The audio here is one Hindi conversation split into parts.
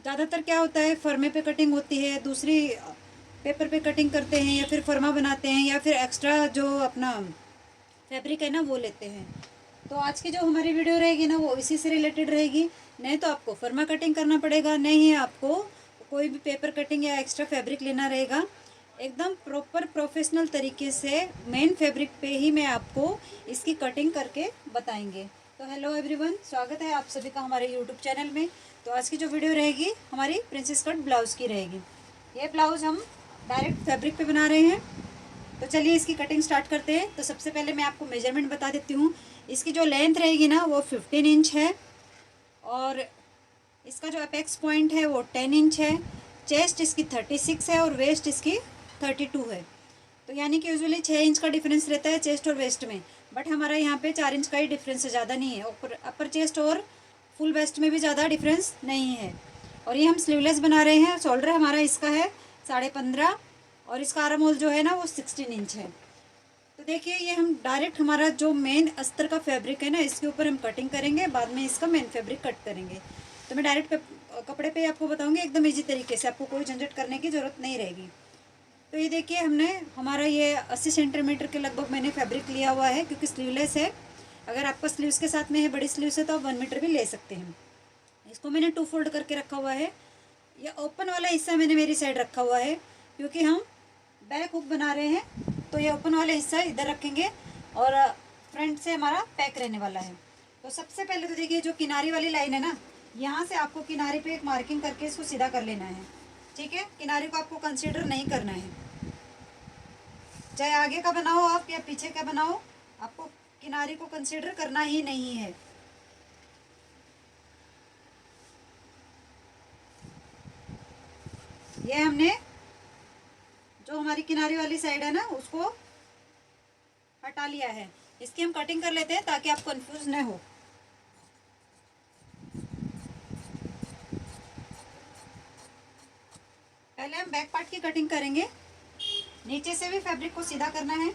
ज़्यादातर क्या होता है, फर्मे पे कटिंग होती है, दूसरी पेपर पे कटिंग करते हैं, या फिर फर्मा बनाते हैं, या फिर एक्स्ट्रा जो अपना फैब्रिक है ना वो लेते हैं। तो आज की जो हमारी वीडियो रहेगी ना वो इसी से रिलेटेड रहेगी। नहीं तो आपको फर्मा कटिंग करना पड़ेगा, नहीं है आपको कोई भी पेपर कटिंग या एक्स्ट्रा फैब्रिक लेना रहेगा। एकदम प्रॉपर प्रोफेशनल तरीके से मेन फैब्रिक पे ही मैं आपको इसकी कटिंग करके बताएंगे। तो हेलो एवरीवन, स्वागत है आप सभी का हमारे यूट्यूब चैनल में। तो आज की जो वीडियो रहेगी हमारी प्रिंसेस कट ब्लाउज़ की रहेगी। ये ब्लाउज़ हम डायरेक्ट फैब्रिक पे बना रहे हैं। तो चलिए इसकी कटिंग स्टार्ट करते हैं। तो सबसे पहले मैं आपको मेजरमेंट बता देती हूँ। इसकी जो लेंथ रहेगी ना वो 15 इंच है, और इसका जो अपेक्स पॉइंट है वो 10 इंच है। चेस्ट इसकी 36 है और वेस्ट इसकी 32 है। तो यानी कि यूजुअली 6 इंच का डिफरेंस रहता है चेस्ट और वेस्ट में, बट हमारा यहाँ पे 4 इंच का ही डिफरेंस है, ज़्यादा नहीं है। अपर चेस्ट और फुल वेस्ट में भी ज़्यादा डिफरेंस नहीं है। और ये हम स्लीवलेस बना रहे हैं। शोल्डर हमारा इसका है 15.5, और इसका आर्म होल जो है ना वो 16 इंच है। तो देखिए ये हम डायरेक्ट हमारा जो मेन अस्तर का फैब्रिक है ना इसके ऊपर हम कटिंग करेंगे, बाद में इसका मेन फैब्रिक कट करेंगे। तो मैं डायरेक्ट कपड़े पे आपको बताऊंगी एकदम इजी तरीके से, आपको कोई झंझट करने की ज़रूरत नहीं रहेगी। तो ये देखिए हमने हमारा ये 80 सेंटीमीटर के लगभग मैंने फैब्रिक लिया हुआ है, क्योंकि स्लीवलेस है। अगर आपका स्लीव्स के साथ में है, बड़ी स्लीव्स है, तो आप 1 मीटर भी ले सकते हैं। इसको मैंने 2 फोल्ड करके रखा हुआ है। ये ओपन वाला हिस्सा मैंने मेरी साइड रखा हुआ है, क्योंकि हम बैक हुक बना रहे हैं। तो ये ओपन वाला हिस्सा इधर रखेंगे और फ्रंट से हमारा पैक रहने वाला है। तो सबसे पहले तो देखिए जो किनारी वाली लाइन है ना, यहाँ से आपको किनारे पे एक मार्किंग करके इसको सीधा कर लेना है। ठीक है, किनारे को आपको कंसीडर नहीं करना है, चाहे आगे का बनाओ आप या पीछे का बनाओ, आपको किनारे को कंसीडर करना ही नहीं है। ये हमने जो हमारी किनारे वाली साइड है ना उसको हटा लिया है। इसकी हम कटिंग कर लेते हैं ताकि आप कंफ्यूज न हो। पहले हम बैक पार्ट की कटिंग करेंगे। नीचे से भी फैब्रिक को सीधा करना है।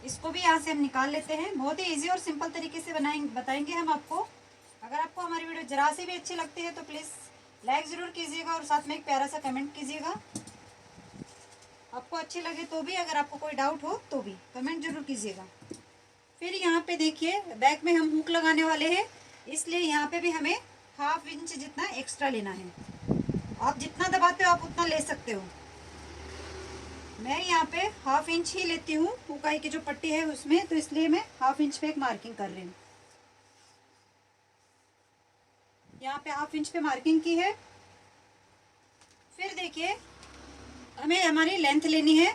इसको भी यहाँ से हम निकाल लेते हैं। बहुत ही इजी और सिंपल तरीके से बताएंगे हम आपको। अगर आपको हमारी वीडियो जरा से भी अच्छी लगती है तो प्लीज़ लाइक ज़रूर कीजिएगा और साथ में एक प्यारा सा कमेंट कीजिएगा। आपको अच्छी लगे तो भी, अगर आपको कोई डाउट हो तो भी कमेंट जरूर कीजिएगा। फिर यहाँ पे देखिए बैक में हम हुक लगाने वाले हैं, इसलिए यहाँ पे भी हमें 1/2 इंच जितना एक्स्ट्रा लेना है। आप जितना दबाते हो आप उतना ले सकते हो। मैं यहाँ पे 1/2 इंच ही लेती हूँ हुकाई की जो पट्टी है उसमें, तो इसलिए मैं 1/2 इंच पे एक मार्किंग कर रही हूँ। यहाँ पे 1/2 इंच पे मार्किंग की है। फिर देखिए हमें हमारी लेंथ लेनी है।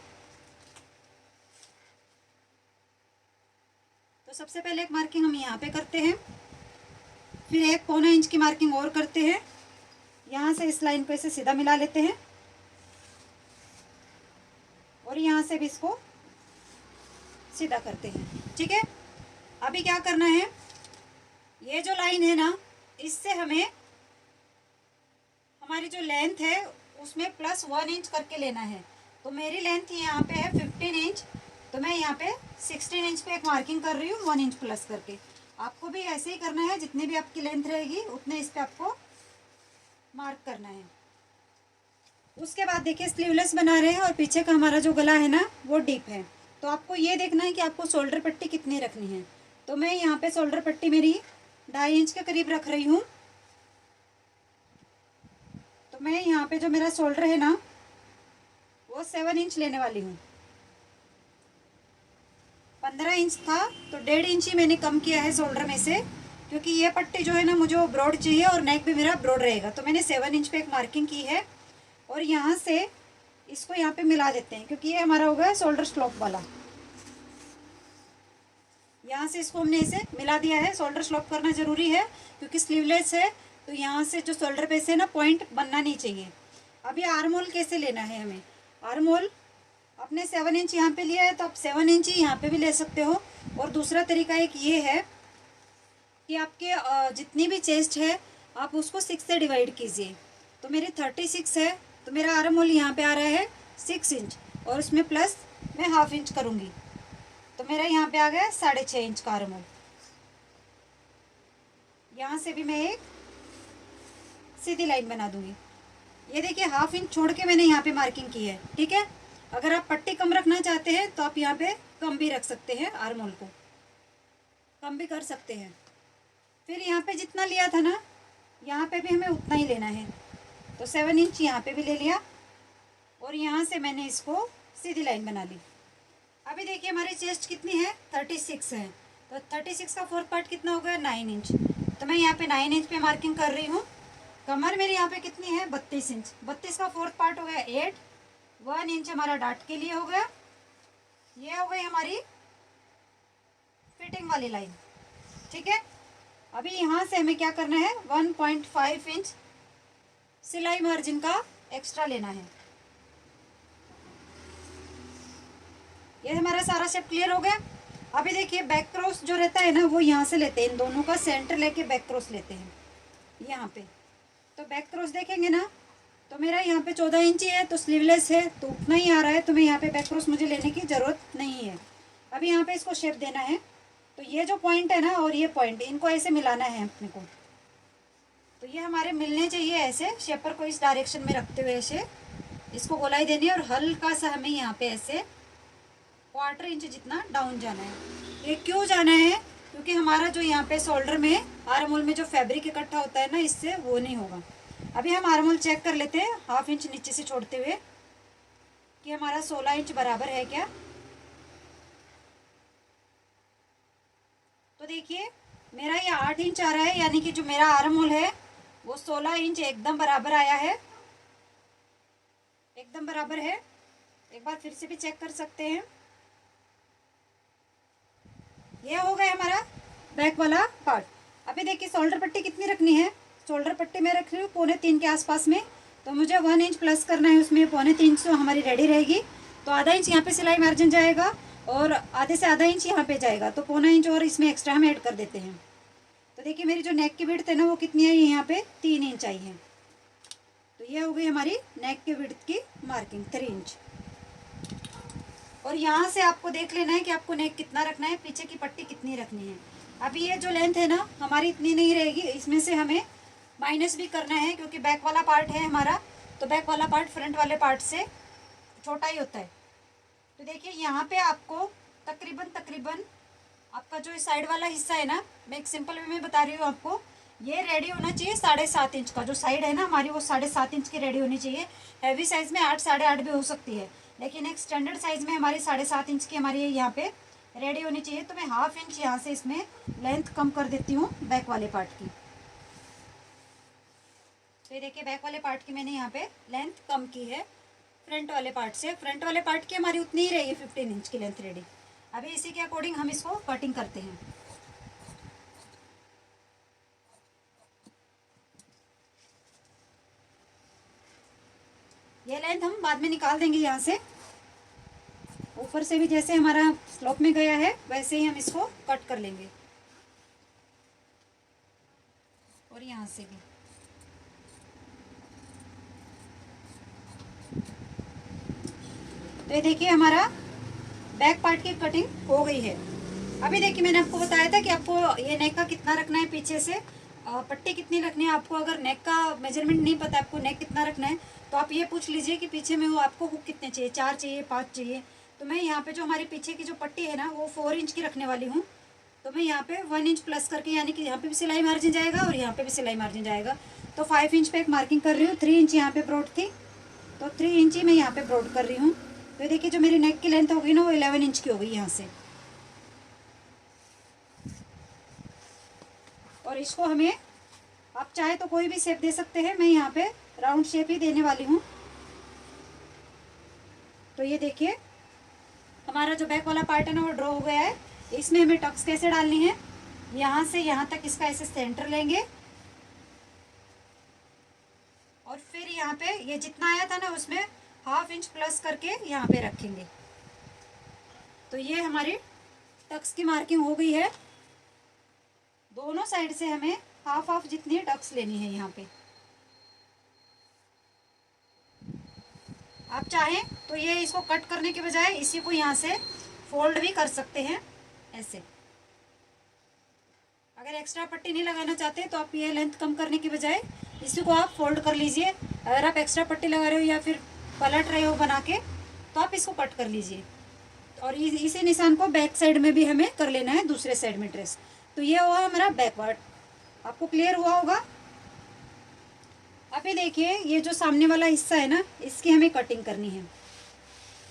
तो सबसे पहले एक मार्किंग हम यहाँ पे करते हैं, फिर 1 इंच की मार्किंग और करते हैं। यहाँ से इस लाइन को ऐसे सीधा मिला लेते हैं और यहाँ से भी इसको सीधा करते हैं। ठीक है, अभी क्या करना है, ये जो लाइन है ना इससे हमें हमारी जो लेंथ है उसमें +1 इंच करके लेना है। तो मेरी लेंथ यहाँ पे है 15 इंच, तो मैं यहाँ पे 16 इंच पे एक मार्किंग कर रही हूँ 1 इंच प्लस करके। आपको भी ऐसे ही करना है, जितनी भी आपकी लेंथ रहेगी उतने इस पे आपको मार्क करना है। उसके बाद देखिए स्लीवलेस बना रहे हैं और पीछे का हमारा जो गला है ना वो डीप है। तो आपको ये देखना है कि आपको शोल्डर पट्टी कितनी रखनी है। तो मैं यहाँ पे शोल्डर पट्टी मेरी 2.5 इंच के करीब रख रही हूँ। तो मैं यहाँ पे जो मेरा शोल्डर है ना वो 7 इंच लेने वाली हूँ। 15 इंच था तो 1.5 इंच ही मैंने कम किया है शोल्डर में से, क्योंकि ये पट्टी जो है ना मुझे ब्रॉड चाहिए और नेक भी मेरा ब्रॉड रहेगा। तो मैंने 7 इंच पे एक मार्किंग की है और यहाँ से इसको यहाँ पे मिला देते हैं, क्योंकि ये हमारा हो गया शोल्डर स्लोप वाला। यहाँ से इसको हमने इसे मिला दिया है। शोल्डर स्लोप करना ज़रूरी है क्योंकि स्लीवलेस है, तो यहाँ से जो शोल्डर पे से ना पॉइंट बनना नहीं चाहिए। अभी आर्म होल कैसे लेना है हमें, आर्म होल अपने 7 इंच यहाँ पे लिया है तो आप 7 इंच ही यहाँ पे भी ले सकते हो। और दूसरा तरीका एक ये है कि आपके जितनी भी चेस्ट है आप उसको 6 से डिवाइड कीजिए। तो मेरी 36 है तो मेरा आर्म होल यहाँ पे आ रहा है 6 इंच, और उसमें प्लस मैं 1/2 इंच करूँगी तो मेरा यहाँ पे आ गया 6.5 इंच का आर्म होल। यहाँ से भी मैं एक सीधी लाइन बना दूंगी। ये देखिए 1/2 इंच छोड़ के मैंने यहाँ पे मार्किंग की है, ठीक है। अगर आप पट्टी कम रखना चाहते हैं तो आप यहाँ पे कम भी रख सकते हैं, आर्म होल को कम भी कर सकते हैं। फिर यहाँ पे जितना लिया था ना, यहाँ पे भी हमें उतना ही लेना है, तो 7 इंच यहाँ पे भी ले लिया और यहाँ से मैंने इसको सीधी लाइन बना ली। अभी देखिए हमारी चेस्ट कितनी है, 36 है, तो 36 का 4th पार्ट कितना हो गया, 9 इंच। तो मैं यहाँ पे 9 इंच पे मार्किंग कर रही हूँ। कमर मेरी यहाँ पे कितनी है, 32 इंच। 32 का 4th पार्ट हो गया 8, 1 इंच हमारा डाट के लिए हो गया। ये हो गई हमारी फिटिंग वाली लाइन, ठीक है। अभी यहाँ से हमें क्या करना है, 1.5 इंच सिलाई मार्जिन का एक्स्ट्रा लेना है। ये हमारा सारा शेप क्लियर हो गया। अभी देखिए बैक क्रॉस जो रहता है ना, वो यहाँ से लेते हैं, इन दोनों का सेंटर लेके बैक क्रॉस लेते हैं यहाँ पे। तो बैक क्रॉस देखेंगे ना, तो मेरा यहाँ पे 14 इंच है, तो स्लीवलेस है तो उतना ही आ रहा है, तो मैं यहाँ पे बैक क्रॉस मुझे लेने की ज़रूरत नहीं है। अभी यहाँ पे इसको शेप देना है, तो ये जो पॉइंट है ना और ये पॉइंट, इनको ऐसे मिलाना है अपने को। तो ये हमारे मिलने चाहिए ऐसे, शेपर को इस डायरेक्शन में रखते हुए ऐसे इसको गोलाई देनी है, और हल्का सा हमें यहाँ पे ऐसे 1/4 इंच जितना डाउन जाना है। ये क्यों जाना है, क्योंकि हमारा जो यहाँ पे शोल्डर में आर्म होल में जो फैब्रिक इकट्ठा होता है ना, इससे वो नहीं होगा। अभी हम आर्म होल चेक कर लेते हैं 1/2 इंच नीचे से छोड़ते हुए कि हमारा 16 इंच बराबर है क्या। तो देखिए मेरा ये 8 इंच आ रहा है, यानी कि जो मेरा आर्म होल है वो 16 इंच एकदम बराबर आया है, एकदम बराबर है। एक बार फिर से भी चेक कर सकते हैं। ये हो गया हमारा बैक वाला पार्ट। अभी देखिए शोल्डर पट्टी कितनी रखनी है, शोल्डर पट्टी मैं रख रही हूँ 2.25 के आसपास में, तो मुझे 1 इंच प्लस करना है उसमें। 2.25 इंच तो हमारी रेडी रहेगी, तो आधा इंच यहाँ पे सिलाई मार्जिन जाएगा और आधे से आधा इंच यहाँ पे जाएगा, तो 1.25 इंच और इसमें एक्स्ट्रा हम ऐड कर देते हैं। तो देखिए मेरी जो नेक की विड्थ है ना, वो कितनी आई है, यहाँ पे 3 इंच आई है। तो ये हो गई हमारी नेक की विड्थ की मार्किंग, 3 इंच। और यहाँ से आपको देख लेना है कि आपको नेक कितना रखना है, पीछे की पट्टी कितनी रखनी है। अभी ये जो लेंथ है ना हमारी इतनी नहीं रहेगी, इसमें से हमें माइनस भी करना है, क्योंकि बैक वाला पार्ट है हमारा, तो बैक वाला पार्ट फ्रंट वाले पार्ट से छोटा ही होता है। तो देखिए यहाँ पे आपको तकरीबन आपका जो साइड वाला हिस्सा है ना, मैं एक सिंपल वे में बता रही हूँ आपको, ये रेडी होना चाहिए 7.5 इंच का। जो साइड है ना हमारी, वो 7.5 इंच की रेडी होनी चाहिए। हैवी साइज में 8, 8.5 भी हो सकती है, लेकिन एक स्टैंडर्ड साइज में हमारी 7.5 इंच की हमारी यहाँ पे रेडी होनी चाहिए। तो मैं 1/2 इंच यहाँ से इसमें लेंथ कम कर देती हूँ बैक वाले पार्ट की। तो ये देखिए बैक वाले पार्ट की मैंने यहाँ पे लेंथ कम की है फ्रंट वाले पार्ट से। फ्रंट वाले पार्ट की हमारी उतनी ही रहेगी 15 इंच की लेंथ रेडी। अभी इसी के अकॉर्डिंग हम इसको कटिंग करते हैं। ये लेंथ हम बाद में निकाल देंगे यहाँ से, ऊपर से भी जैसे हमारा स्लोप में गया है वैसे ही हम इसको कट कर लेंगे, और यहाँ से भी। तो ये देखिए हमारा बैक पार्ट की कटिंग हो गई है। अभी देखिए मैंने आपको बताया था कि आपको ये नेक का कितना रखना है, पीछे से पट्टी कितनी रखनी है। आपको अगर नेक का मेजरमेंट नहीं पता, आपको नेक कितना रखना है, तो आप ये पूछ लीजिए कि पीछे में वो आपको हुक कितने चाहिए, 4 चाहिए, 5 चाहिए। तो मैं यहाँ पे जो हमारी पीछे की जो पट्टी है ना, वो 4 इंच की रखने वाली हूँ। तो मैं यहाँ पे 1 इंच प्लस करके, यानी कि यहाँ पे भी सिलाई मार्जिन जाएगा और यहाँ पे भी सिलाई मार्जिन जाएगा, तो 5 इंच पे एक मार्किंग कर रही हूँ। 3 इंच यहाँ पे ब्रॉड थी, तो 3 इंच ही मैं यहाँ पे ब्रॉड कर रही हूँ। तो देखिए जो मेरी नेक की लेंथ होगी ना, वो 11 इंच की होगी यहाँ से। और इसको हमें आप चाहे तो कोई भी शेप दे सकते हैं, मैं यहाँ पे राउंड शेप ही देने वाली हूँ। तो ये देखिए हमारा जो बैक वाला पार्ट है ना, वो ड्रॉ हो गया है। इसमें हमें टक्स कैसे डालनी है, यहाँ से यहाँ तक इसका ऐसे सेंटर लेंगे, और फिर यहाँ पे ये जितना आया था ना, उसमें 1/2 इंच प्लस करके यहाँ पे रखेंगे। तो ये हमारी टक्स की मार्किंग हो गई है। दोनों साइड से हमें 1/2 जितनी टक्स लेनी है यहाँ पे। आप चाहें तो ये इसको कट करने के बजाय इसी को यहाँ से फोल्ड भी कर सकते हैं ऐसे। अगर अगर एक्स्ट्रा पट्टी नहीं लगाना चाहते तो आप ये लेंथ कम करने की बजाय इसी को आप फोल्ड कर लीजिए। अगर आप एक्स्ट्रा पट्टी लगा रहे हो या फिर पलट रहे हो बना के तो आप इसको कट कर लीजिए। और इसी निशान को बैक साइड में भी हमें कर लेना है, दूसरे साइड में ड्रेस। तो ये हुआ हमारा बैक पार्ट। आपको क्लियर हुआ होगा। अभी देखिए ये जो सामने वाला हिस्सा है ना, इसकी हमें कटिंग करनी है।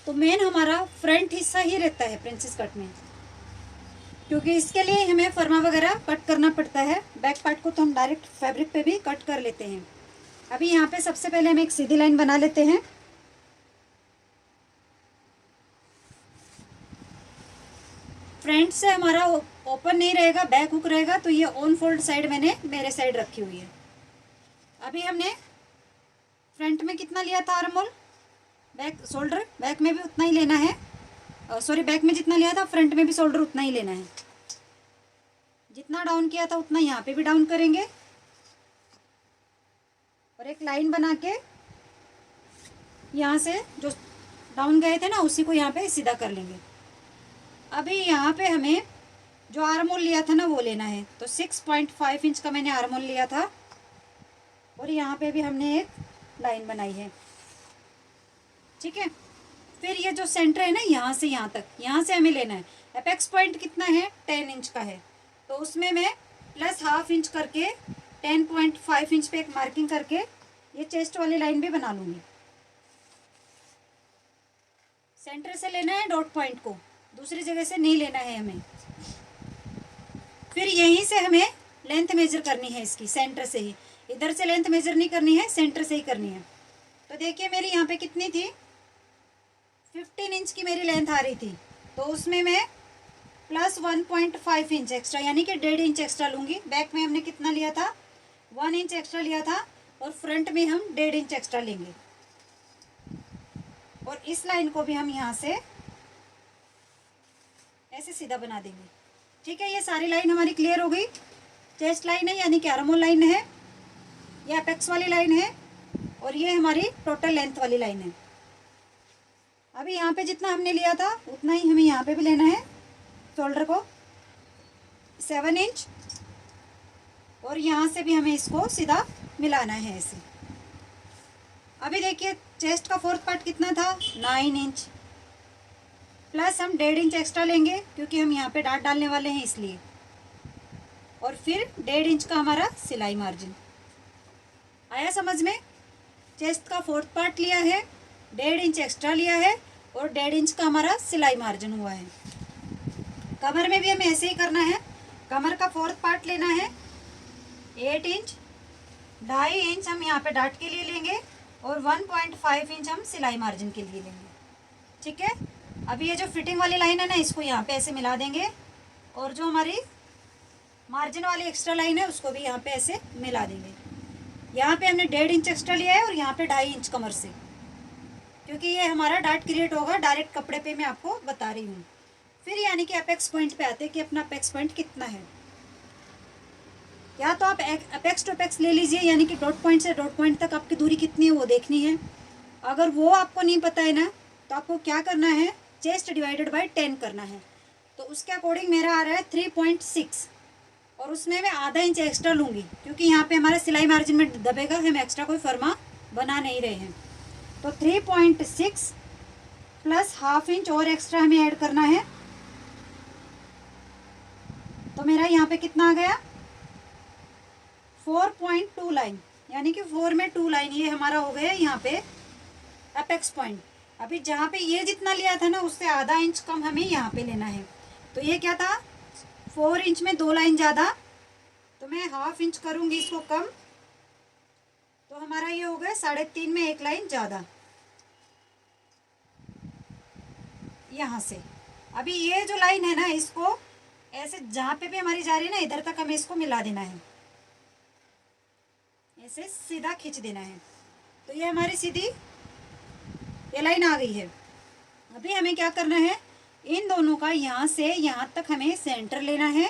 तो मेन हमारा फ्रंट हिस्सा ही रहता है प्रिंसेस कट में, क्योंकि इसके लिए हमें फर्मा वगैरह कट करना पड़ता है। बैक पार्ट को तो हम डायरेक्ट फैब्रिक पे भी कट कर लेते हैं। अभी यहाँ पे सबसे पहले हम एक सीधी लाइन बना लेते हैं। फ्रंट से हमारा ओपन नहीं रहेगा, बैक हुक रहेगा, तो ये ऑन फोल्ड साइड मैंने मेरे साइड रखी हुई है। अभी हमने फ्रंट में कितना लिया था arm hole, back shoulder, back में भी उतना ही लेना है। सॉरी, बैक में जितना लिया था फ्रंट में भी शोल्डर उतना ही लेना है। जितना डाउन किया था उतना यहाँ पे भी डाउन करेंगे और एक लाइन बना के यहाँ से जो डाउन गए थे ना उसी को यहाँ पे सीधा कर लेंगे। अभी यहाँ पे हमें जो आर्म होल लिया था ना वो लेना है। तो 6.5 इंच का मैंने आर्म होल लिया था और यहाँ पे भी हमने एक लाइन बनाई है। ठीक है, फिर ये जो सेंटर है ना यहाँ से यहाँ तक, यहाँ से हमें लेना है। एपेक्स पॉइंट कितना है, 10 इंच का है, तो उसमें मैं प्लस ½ इंच करके 10.5 इंच पे एक मार्किंग करके ये चेस्ट वाली लाइन भी बना लूँगी। सेंटर से लेना है डॉट पॉइंट को, दूसरी जगह से नहीं लेना है हमें। फिर यहीं से हमें लेंथ मेजर करनी है इसकी, सेंटर से ही। इधर से लेंथ मेजर नहीं करनी है, सेंटर से ही करनी है। तो देखिए मेरी यहाँ पे कितनी थी, 15 इंच की मेरी लेंथ आ रही थी, तो उसमें मैं प्लस 1.5 इंच एक्स्ट्रा यानी कि 1.5 इंच एक्स्ट्रा लूँगी। बैक में हमने कितना लिया था, 1 इंच एक्स्ट्रा लिया था, और फ्रंट में हम 1.5 इंच एक्स्ट्रा लेंगे। और इस लाइन को भी हम यहाँ से ऐसे सीधा बना देंगे। ठीक है, ये सारी लाइन हमारी क्लियर हो गई। चेस्ट लाइन है यानी कि आर्म होल लाइन है, ये एपेक्स वाली लाइन है, और ये हमारी टोटल लेंथ वाली लाइन है। अभी यहाँ पे जितना हमने लिया था उतना ही हमें यहाँ पे भी लेना है। शोल्डर को 7 इंच, और यहाँ से भी हमें इसको सीधा मिलाना है ऐसे। अभी देखिए चेस्ट का फोर्थ पार्ट कितना था, 9 इंच, प्लस हम 1.5 इंच एक्स्ट्रा लेंगे क्योंकि हम यहाँ पे डाट डालने वाले हैं इसलिए। और फिर 1.5 इंच का हमारा सिलाई मार्जिन आया समझ में। चेस्ट का फोर्थ पार्ट लिया है, 1.5 इंच एक्स्ट्रा लिया है, और 1.5 इंच का हमारा सिलाई मार्जिन हुआ है। कमर में भी हमें ऐसे ही करना है। कमर का फोर्थ पार्ट लेना है 8 इंच, 2.5 इंच हम यहाँ पे डाट के लिए लेंगे, और 1.5 इंच हम सिलाई मार्जिन के लिए लेंगे। ठीक है, अभी ये जो फिटिंग वाली लाइन है ना, इसको यहाँ पे ऐसे मिला देंगे, और जो हमारी मार्जिन वाली एक्स्ट्रा लाइन है उसको भी यहाँ पे ऐसे मिला देंगे। यहाँ पे हमने 1.5 इंच एक्स्ट्रा लिया है, और यहाँ पे 2.5 इंच कमर से, क्योंकि ये हमारा डाट क्रिएट होगा डायरेक्ट कपड़े पे, मैं आपको बता रही हूँ। फिर यानी कि अपेक्स पॉइंट पे आते हैं कि अपना अपेक्स पॉइंट कितना है। या तो आप अपेक्स टू अपेक्स ले लीजिए, यानी कि डॉट पॉइंट से डॉट पॉइंट तक आपकी दूरी कितनी है वो देखनी है। अगर वो आपको नहीं पता है ना, तो आपको क्या करना है, चेस्ट डिवाइडेड बाय 10 करना है। तो उसके अकॉर्डिंग मेरा आ रहा है 3.6, और उसमें मैं ½ इंच एक्स्ट्रा लूँगी क्योंकि यहाँ पे हमारा सिलाई मार्जिन में दबेगा, हम एक्स्ट्रा कोई फर्मा बना नहीं रहे हैं। तो 3.6 प्लस ½ इंच और एक्स्ट्रा हमें ऐड करना है। तो मेरा यहाँ पे कितना आ गया, 4.2 लाइन, यानी कि 4 में 2 लाइन, ये हमारा हो गया यहाँ पे अपेक्स पॉइंट। अभी जहाँ पे ये जितना लिया था ना उससे ½ इंच कम हमें यहाँ पे लेना है। तो ये क्या था, 4 इंच में 2 लाइन ज़्यादा, तो मैं ½ इंच करूँगी इसको कम, तो हमारा ये हो गया 3.5 में 1 लाइन ज़्यादा यहाँ से। अभी ये जो लाइन है ना, इसको ऐसे जहाँ पे भी हमारी जा रही है ना, इधर तक हमें इसको मिला देना है, ऐसे सीधा खींच देना है। तो ये हमारी सीधी ये लाइन आ गई है। अभी हमें क्या करना है, इन दोनों का यहाँ से यहाँ तक हमें सेंटर लेना है।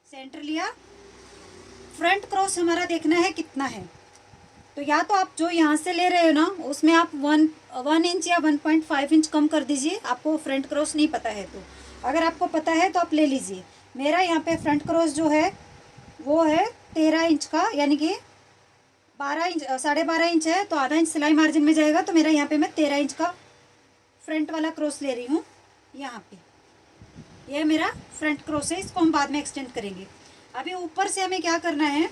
सेंटर लिया, फ्रंट क्रॉस हमारा देखना है कितना है। तो या तो आप जो यहाँ से ले रहे हो ना, उसमें आप 1 इंच या 1.5 इंच कम कर दीजिए, आपको फ्रंट क्रॉस नहीं पता है तो। अगर आपको पता है तो आप ले लीजिए, मेरा यहाँ पे फ्रंट क्रॉस जो है वो है 13 इंच का, यानी कि 12 इंच 12.5 इंच है, तो आधा इंच सिलाई मार्जिन में जाएगा। तो मेरा यहाँ पे मैं 13 इंच का फ्रंट वाला क्रॉस ले रही हूँ। यहाँ पे ये मेरा फ्रंट क्रॉस है, इसको हम बाद में एक्सटेंड करेंगे। अभी ऊपर से हमें क्या करना है,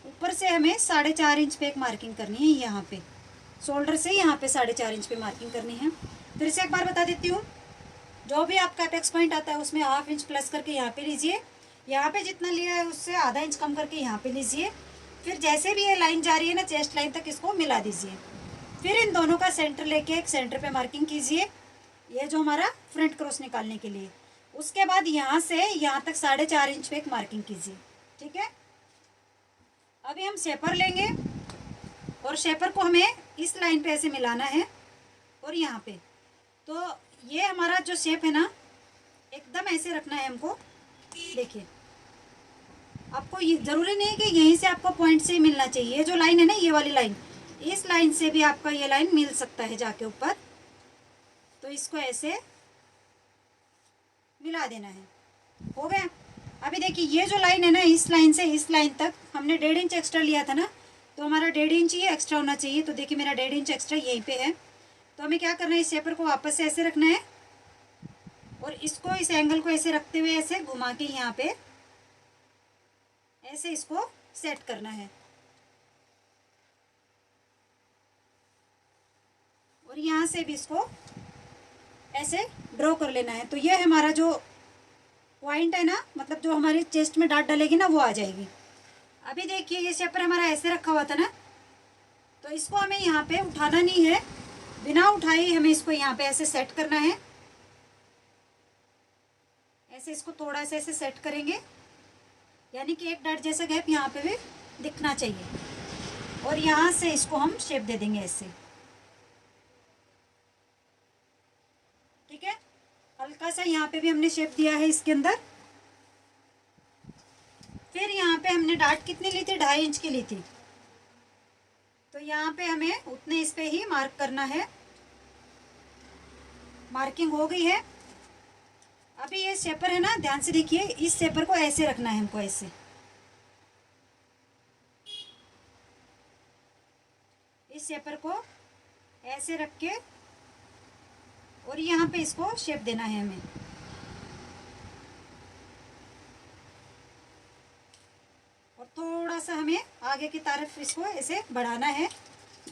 ऊपर से हमें 4.5 इंच पे एक मार्किंग करनी है। यहाँ पे शोल्डर से यहाँ पे 4.5 इंच पे मार्किंग करनी है। फिर से एक बार बता देती हूँ, जो भी आपका अपेक्स पॉइंट आता है उसमें ½ इंच प्लस करके यहाँ पे लीजिए। यहाँ पे जितना लिया है उससे आधा इंच कम करके यहाँ पे लीजिए। फिर जैसे भी ये लाइन जा रही है ना चेस्ट लाइन तक, इसको मिला दीजिए। फिर इन दोनों का सेंटर लेके एक सेंटर पे मार्किंग कीजिए, ये जो हमारा फ्रंट क्रॉस निकालने के लिए। उसके बाद यहाँ से यहाँ तक 4.5 इंच पे एक मार्किंग कीजिए। ठीक है, अभी हम शेपर लेंगे और शेपर को हमें इस लाइन पे ऐसे मिलाना है और यहाँ पे। तो ये हमारा जो शेप है ना एकदम ऐसे रखना है हमको। देखिए, आपको ये ज़रूरी नहीं है कि यहीं से आपको पॉइंट से ही मिलना चाहिए। ये जो लाइन है ना, ये वाली लाइन, इस लाइन से भी आपका ये लाइन मिल सकता है जाके ऊपर। तो इसको ऐसे मिला देना है। हो गया। अभी देखिए, ये जो लाइन है ना, इस लाइन से इस लाइन तक हमने 1.5 इंच एक्स्ट्रा लिया था ना, तो हमारा 1.5 इंच ही एक्स्ट्रा होना चाहिए। तो देखिए मेरा 1.5 इंच एक्स्ट्रा यहीं पे है। तो हमें क्या करना है, इस शेपर को वापस से ऐसे रखना है और इसको, इस एंगल को ऐसे रखते हुए ऐसे घुमा के यहाँ पे ऐसे इसको सेट करना है। और यहाँ से भी इसको ऐसे ड्रॉ कर लेना है। तो ये हमारा जो पॉइंट है ना, मतलब जो हमारी चेस्ट में डाट डलेगी ना, वो आ जाएगी। अभी देखिए, ये शेपर हमारा ऐसे रखा हुआ था ना, तो इसको हमें यहाँ पे उठाना नहीं है, बिना उठाए हमें इसको यहाँ पे ऐसे सेट करना है। ऐसे इसको थोड़ा सा ऐसे सेट करेंगे, यानी कि एक डाट जैसा गैप यहाँ पे भी दिखना चाहिए। और यहाँ से इसको हम शेप दे देंगे ऐसे। ठीक है, हल्का सा यहाँ पे भी हमने शेप दिया है इसके अंदर। फिर यहाँ पे हमने डाट कितनी ली थी, 2.5 इंच की ली थी। तो यहाँ पे हमें उतने इस पे ही मार्क करना है। मार्किंग हो गई है। अभी ये शेपर है ना, ध्यान से देखिए, इस शेपर को ऐसे रखना है हमको, ऐसे। इस शेपर को ऐसे रख के और यहाँ पे इसको शेप देना है हमें। और थोड़ा सा हमें आगे की तरफ इसको ऐसे बढ़ाना है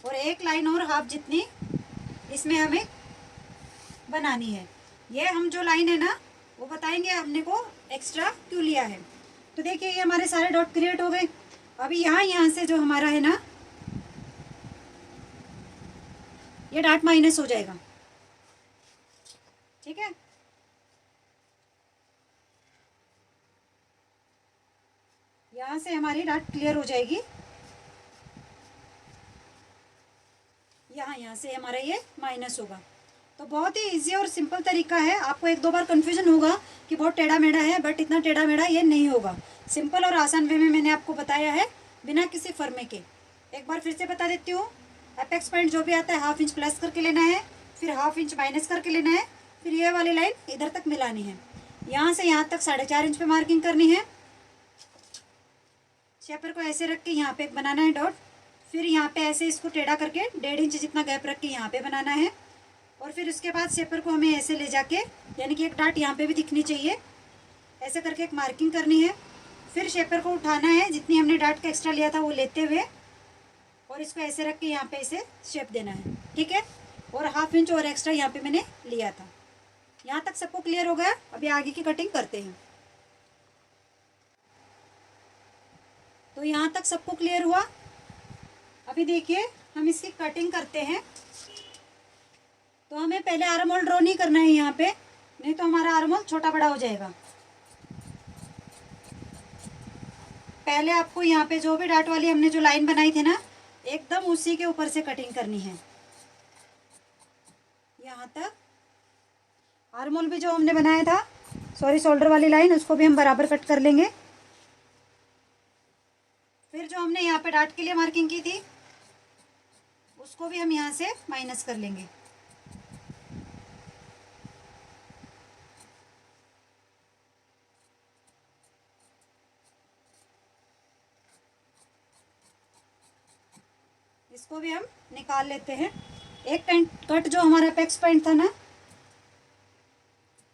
और एक लाइन और हाफ जितनी इसमें हमें बनानी है। ये हम जो लाइन है ना, वो बताएंगे हमने को एक्स्ट्रा क्यों लिया है। तो देखिए, ये हमारे सारे डॉट क्रिएट हो गए। अभी यहाँ से जो हमारा है ना, ये डाट माइनस हो जाएगा। ठीक है, यहाँ से हमारी डाट क्लियर हो जाएगी। यहाँ से हमारा ये माइनस होगा। तो बहुत ही इजी और सिंपल तरीका है। आपको एक दो बार कन्फ्यूजन होगा कि बहुत टेढ़ा मेढ़ा है, बट इतना टेढ़ा मेढ़ा ये नहीं होगा। सिंपल और आसान वे में मैंने आपको बताया है, बिना किसी फर्मे के। एक बार फिर से बता देती हूँ, अपेक्स पॉइंट जो भी आता है ½ इंच प्लस करके लेना है, फिर ½ इंच माइनस करके लेना है, फिर ये वाली लाइन इधर तक मिलानी है। यहाँ से यहाँ तक 4.5 इंच पे मार्किंग करनी है। शेपर को ऐसे रख के यहाँ पे बनाना है डॉट। फिर यहाँ पे ऐसे इसको टेढ़ा करके 1.5 इंच जितना गैप रख के यहाँ पे बनाना है। और फिर उसके बाद शेपर को हमें ऐसे ले जाके, यानी कि एक डाट यहाँ पे भी दिखनी चाहिए, ऐसे करके एक मार्किंग करनी है। फिर शेपर को उठाना है, जितनी हमने डाट का एक्स्ट्रा लिया था वो लेते हुए, और इसको ऐसे रख के यहाँ पे ऐसे शेप देना है। ठीक है, और ½ इंच और एक्स्ट्रा यहाँ पे मैंने लिया था। यहाँ तक सबको क्लियर हो गया। अभी आगे की कटिंग करते हैं। तो यहाँ तक सबको क्लियर हुआ। अभी देखिए, हम इसकी कटिंग करते हैं। तो हमें पहले आर्म होल ड्रॉ नहीं करना है यहाँ पे, नहीं तो हमारा आर्म होल छोटा बड़ा हो जाएगा। पहले आपको यहाँ पे जो भी डाट वाली हमने जो लाइन बनाई थी ना, एकदम उसी के ऊपर से कटिंग करनी है। यहाँ तक आर्म होल भी जो हमने बनाया था, सॉरी शोल्डर वाली लाइन, उसको भी हम बराबर कट कर लेंगे। फिर जो हमने यहाँ पे डाट के लिए मार्किंग की थी, उसको भी हम यहाँ से माइनस कर लेंगे। इसको भी हम निकाल लेते हैं। एक पेंट कट जो हमारा अपेक्स पॉइंट था ना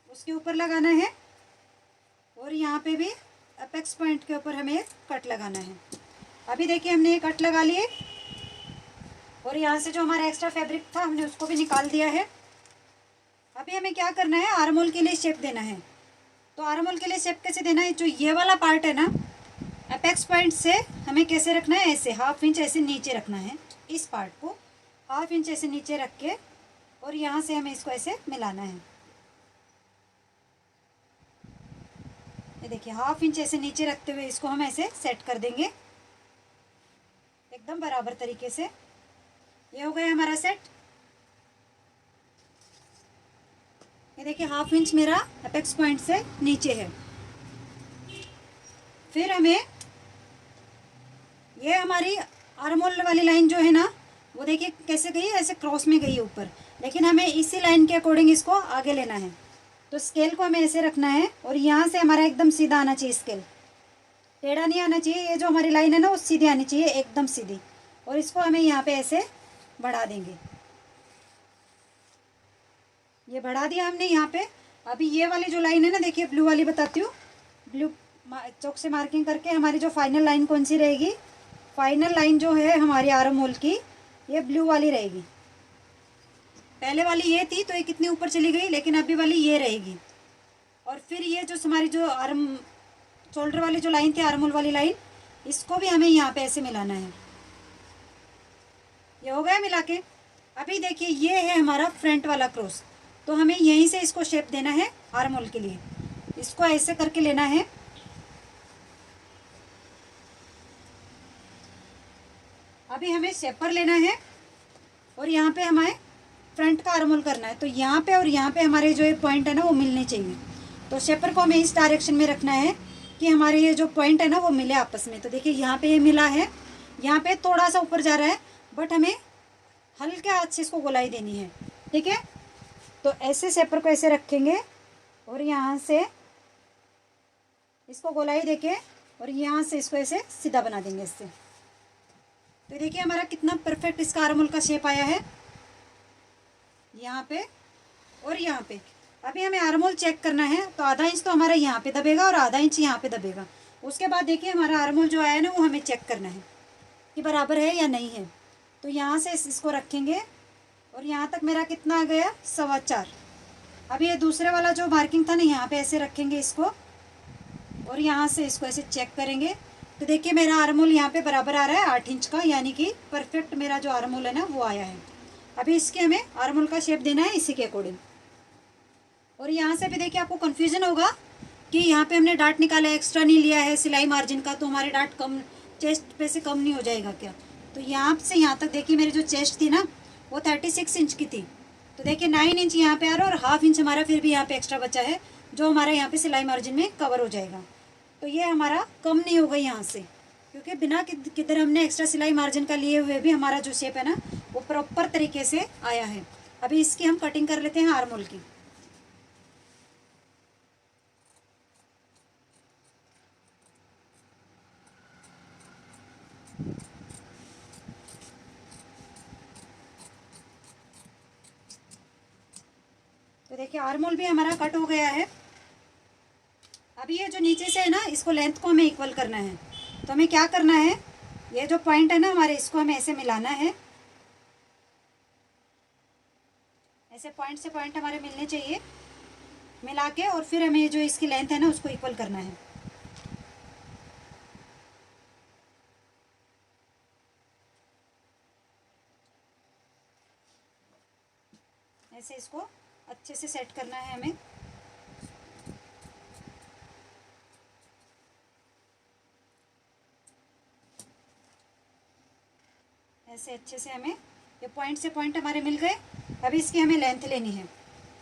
उसके ऊपर लगाना है, और यहाँ पे भी अपेक्स पॉइंट के ऊपर हमें एक कट लगाना है। अभी देखिए हमने ये कट लगा लिए, और यहाँ से जो हमारा एक्स्ट्रा फैब्रिक था हमने उसको भी निकाल दिया है। अभी हमें क्या करना है, आर्म होल के लिए शेप देना है। तो आर्म होल के लिए शेप कैसे देना है, जो ये वाला पार्ट है ना अपेक्स पॉइंट से हमें कैसे रखना है, ऐसे 1/2 इंच ऐसे नीचे रखना है। इस पार्ट को 1/2 इंच ऐसे नीचे रख के, और यहाँ से हमें इसको ऐसे मिलाना है। ये देखिए 1/2 इंच ऐसे नीचे रखते हुए इसको हम ऐसे सेट कर देंगे एकदम बराबर तरीके से। ये हो गया हमारा सेट। ये देखिए 1/2 इंच मेरा अपेक्स पॉइंट से नीचे है। फिर हमें ये हमारी आर्म होल वाली लाइन जो है ना वो देखिए कैसे गई, ऐसे क्रॉस में गई ऊपर, लेकिन हमें इसी लाइन के अकॉर्डिंग इसको आगे लेना है। तो स्केल को हमें ऐसे रखना है, और यहाँ से हमारा एकदम सीधा आना चाहिए, स्केल टेढ़ा नहीं आना चाहिए। ये जो हमारी लाइन है ना वो सीधी आनी चाहिए, एकदम सीधी। और इसको हमें यहाँ पे ऐसे बढ़ा देंगे। ये बढ़ा दिया हमने यहाँ पे। अभी ये वाली जो लाइन है ना, देखिए ब्लू वाली बताती हूँ, ब्लू चौक से मार्किंग करके हमारी जो फाइनल लाइन कौन सी रहेगी, फाइनल लाइन जो है हमारी आर्म होल की ये ब्लू वाली रहेगी। पहले वाली ये थी तो ये कितनी ऊपर चली गई, लेकिन अभी वाली ये रहेगी। और फिर ये जो हमारी जो आर्म शोल्डर वाली जो लाइन थी, आर्म होल वाली लाइन, इसको भी हमें यहाँ पे ऐसे मिलाना है। ये हो गया मिला के। अभी देखिए ये है हमारा फ्रंट वाला क्रॉस, तो हमें यहीं से इसको शेप देना है आर्म होल के लिए। इसको ऐसे करके लेना है। अभी हमें शेपर लेना है, और यहाँ पे हमें फ्रंट का आर्म होल करना है। तो यहाँ पे और यहाँ पे हमारे जो ये पॉइंट है ना वो मिलने चाहिए। तो शेपर को हमें इस डायरेक्शन में रखना है कि हमारे ये जो पॉइंट है ना वो मिले आपस में। तो देखिए यहाँ पे ये मिला है, यहाँ पे थोड़ा सा ऊपर जा रहा है, बट हमें हल्के हाथ से इसको गोलाई देनी है, ठीक है। तो ऐसे शेपर को ऐसे रखेंगे, और यहाँ से इसको गोलाई देके, और यहाँ से इसको ऐसे सीधा बना देंगे इससे। तो देखिए हमारा कितना परफेक्ट इसका आर्म होल का शेप आया है यहाँ पे और यहाँ पे। अभी हमें आर्म होल चेक करना है, तो आधा इंच तो हमारा यहाँ पे दबेगा और आधा इंच यहाँ पे दबेगा। उसके बाद देखिए हमारा आर्म होल जो आया है ना वो हमें चेक करना है कि बराबर है या नहीं है। तो यहाँ से इसको रखेंगे, और यहाँ तक मेरा कितना आ गया, 4.25। अभी ये दूसरे वाला जो मार्किंग था ना यहाँ पे ऐसे रखेंगे इसको, और यहाँ से इसको ऐसे चेक करेंगे। तो देखिए मेरा आर्म होल यहाँ पे बराबर आ रहा है 8 इंच का, यानी कि परफेक्ट मेरा जो आर्म होल है ना वो आया है। अभी इसके हमें आर्म होल का शेप देना है इसी के अकॉर्डिंग। और यहाँ से भी देखिए आपको कन्फ्यूजन होगा कि यहाँ पे हमने डार्ट निकाला है, एक्स्ट्रा नहीं लिया है सिलाई मार्जिन का, तो हमारे डार्ट कम चेस्ट पे से कम नहीं हो जाएगा क्या। तो यहाँ से यहाँ तक देखिए मेरी जो चेस्ट थी ना वो 36 इंच की थी। तो देखिए 9 इंच यहाँ पे आ रहा है, और 1/2 इंच हमारा फिर भी यहाँ पे एक्स्ट्रा बचा है, जो हमारा यहाँ पे सिलाई मार्जिन में कवर हो जाएगा। तो ये हमारा कम नहीं होगा यहाँ से, क्योंकि बिना किधर हमने एक्स्ट्रा सिलाई मार्जिन का लिए हुए भी हमारा जो शेप है ना वो प्रॉपर तरीके से आया है। अभी इसकी हम कटिंग कर लेते हैं आर्म होल की। तो देखिए आर्म होल भी हमारा कट हो गया है। अभी ये जो नीचे से है ना इसको लेंथ को हमें इक्वल करना है। तो हमें क्या करना है, ये जो पॉइंट है ना हमारे इसको हमें ऐसे मिलाना है, ऐसे पॉइंट से पॉइंट हमारे मिलने चाहिए, मिला के और फिर हमें जो इसकी लेंथ है ना उसको इक्वल करना है। ऐसे इसको अच्छे से सेट करना है हमें। ऐसे अच्छे से हमें ये पॉइंट से पॉइंट हमारे मिल गए। अभी इसकी हमें लेंथ लेनी है।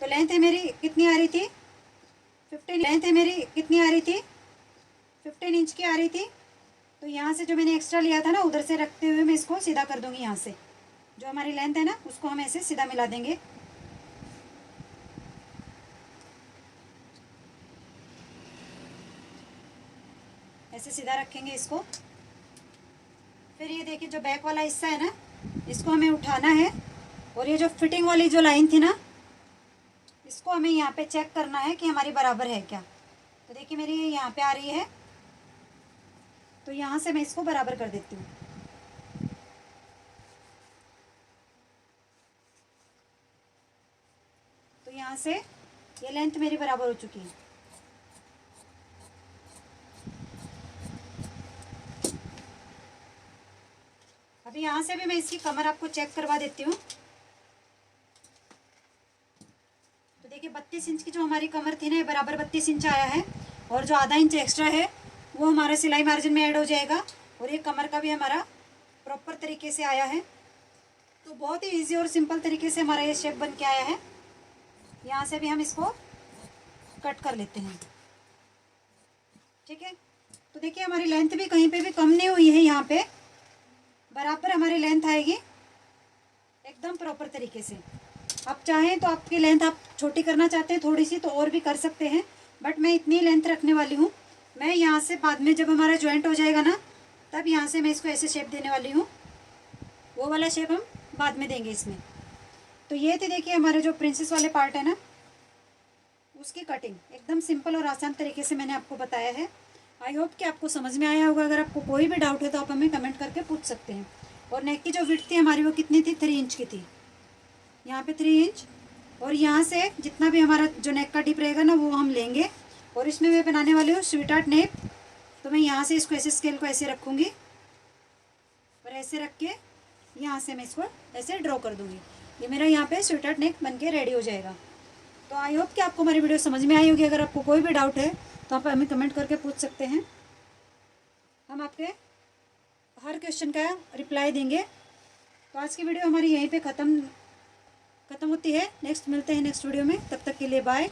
तो लेंथ है मेरी कितनी आ रही थी, 15। लेंथ है मेरी कितनी आ रही थी, 15 इंच की आ रही थी। तो यहाँ से जो मैंने एक्स्ट्रा लिया था ना उधर से रखते हुए मैं इसको सीधा कर दूंगी। यहाँ से जो हमारी लेंथ है ना उसको हम ऐसे सीधा मिला देंगे। ऐसे सीधा रखेंगे इसको। फिर ये देखिए जो बैक वाला हिस्सा है ना इसको हमें उठाना है और ये जो फिटिंग वाली जो लाइन थी ना, इसको हमें यहाँ पे चेक करना है कि हमारी बराबर है क्या। तो देखिए मेरी ये यहाँ पे आ रही है, तो यहाँ से मैं इसको बराबर कर देती हूँ। तो यहाँ से ये लेंथ मेरी बराबर हो चुकी है। अभी यहाँ से भी मैं इसकी कमर आपको चेक करवा देती हूँ। तो देखिए 32 इंच की जो हमारी कमर थी ना, बराबर 32 इंच आया है, और जो आधा इंच एक्स्ट्रा है वो हमारे सिलाई मार्जिन में ऐड हो जाएगा, और ये कमर का भी हमारा प्रॉपर तरीके से आया है। तो बहुत ही इजी और सिंपल तरीके से हमारा ये शेप बन के आया है। यहाँ से भी हम इसको कट कर लेते हैं, ठीक है। तो देखिए हमारी लेंथ भी कहीं पे भी कम नहीं हुई है, यहाँ पे बराबर हमारी लेंथ आएगी एकदम प्रॉपर तरीके से। आप चाहें तो आपकी लेंथ आप छोटी करना चाहते हैं थोड़ी सी तो और भी कर सकते हैं, बट मैं इतनी लेंथ रखने वाली हूँ। मैं यहाँ से बाद में जब हमारा जॉइंट हो जाएगा ना, तब यहाँ से मैं इसको ऐसे शेप देने वाली हूँ, वो वाला शेप हम बाद में देंगे इसमें। तो ये थी देखिए हमारे जो प्रिंसेस वाले पार्ट है ना, उसकी कटिंग एकदम सिंपल और आसान तरीके से मैंने आपको बताया है। आई होप कि आपको समझ में आया होगा। अगर आपको कोई भी डाउट है तो आप हमें कमेंट करके पूछ सकते हैं। और नेक की जो विड्थ थी हमारी वो कितनी थी, 3 इंच की थी, यहाँ पे 3 इंच, और यहाँ से जितना भी हमारा जो नेक का डिप रहेगा ना वो हम लेंगे। और इसमें मैं बनाने वाली हूँ स्वीट हार्ट नेक। तो मैं यहाँ से इसको ऐसे स्केल को ऐसे रखूँगी और ऐसे रख के यहाँ से मैं इसको ऐसे ड्रॉ कर दूँगी। ये मेरा यहाँ पे स्वीट हार्ट नेक बन के रेडी हो जाएगा। तो आई होप कि आपको हमारी वीडियो समझ में आई होगी। अगर आपको कोई भी डाउट है तो आप हमें कमेंट करके पूछ सकते हैं, हम आपके हर क्वेश्चन का रिप्लाई देंगे। तो आज की वीडियो हमारी यहीं पे ख़त्म होती है। नेक्स्ट मिलते हैं नेक्स्ट वीडियो में, तब तक के लिए बाय।